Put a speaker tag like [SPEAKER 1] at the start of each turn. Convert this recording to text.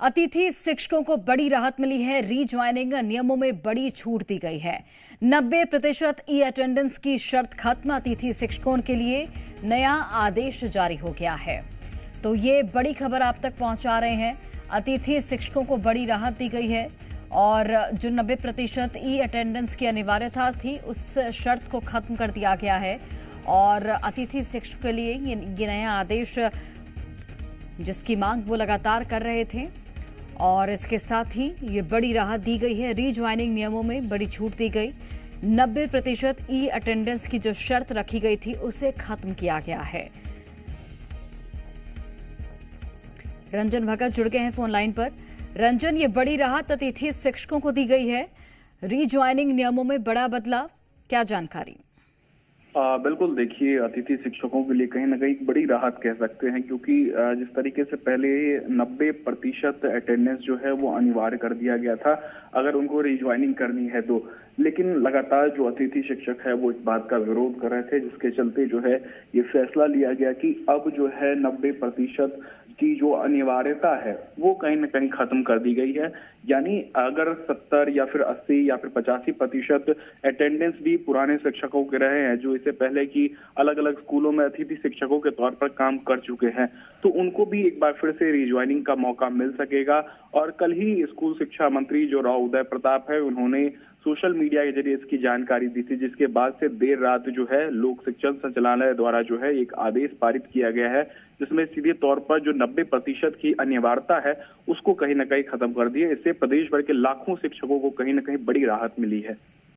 [SPEAKER 1] अतिथि शिक्षकों को बड़ी राहत मिली है। रीज्वाइनिंग नियमों में बड़ी छूट दी गई है। 90% ई अटेंडेंस की शर्त खत्म। अतिथि शिक्षकों के लिए नया आदेश जारी हो गया है। तो ये बड़ी खबर आप तक पहुंचा रहे हैं। अतिथि शिक्षकों को बड़ी राहत दी गई है और जो 90% ई अटेंडेंस की अनिवार्यता थी उस शर्त को खत्म कर दिया गया है। और अतिथि शिक्षकों के लिए ये नया आदेश जिसकी मांग वो लगातार कर रहे थे और इसके साथ ही ये बड़ी राहत दी गई है। रीज्वाइनिंग नियमों में बड़ी छूट दी गई। 90% ई अटेंडेंस की जो शर्त रखी गई थी उसे खत्म किया गया है। रंजन भगत जुड़ गए हैं फोन लाइन पर। रंजन, ये बड़ी राहत अतिथि शिक्षकों को दी गई है। रीज्वाइनिंग नियमों में बड़ा बदलाव, क्या जानकारी?
[SPEAKER 2] बिल्कुल, देखिए अतिथि शिक्षकों के लिए कहीं ना कहीं बड़ी राहत कह सकते हैं, क्योंकि जिस तरीके से पहले 90% अटेंडेंस जो है वो अनिवार्य कर दिया गया था अगर उनको रिज्वाइनिंग करनी है तो, लेकिन लगातार जो अतिथि शिक्षक है वो इस बात का विरोध कर रहे थे, जिसके चलते जो है ये फैसला लिया गया कि अब जो है 90% की जो अनिवार्यता है वो कहीं ना कहीं खत्म कर दी गई है। यानी अगर 70 या फिर 80 या फिर 85% अटेंडेंस भी पुराने शिक्षकों के रहे हैं जो इससे पहले की अलग अलग स्कूलों में अतिथि शिक्षकों के तौर पर काम कर चुके हैं, तो उनको भी एक बार फिर से रिज्वाइनिंग का मौका मिल सकेगा। और कल ही स्कूल शिक्षा मंत्री जो राव उदय प्रताप है उन्होंने सोशल मीडिया के जरिए इसकी जानकारी दी थी, जिसके बाद से देर रात जो है लोक शिक्षण संचालनालय द्वारा जो है एक आदेश पारित किया गया है, जिसमें सीधे तौर पर जो 90% की अनिवार्यता है उसको कहीं ना कहीं खत्म कर दिया। इससे प्रदेश भर के लाखों शिक्षकों को कहीं ना कहीं बड़ी राहत मिली है।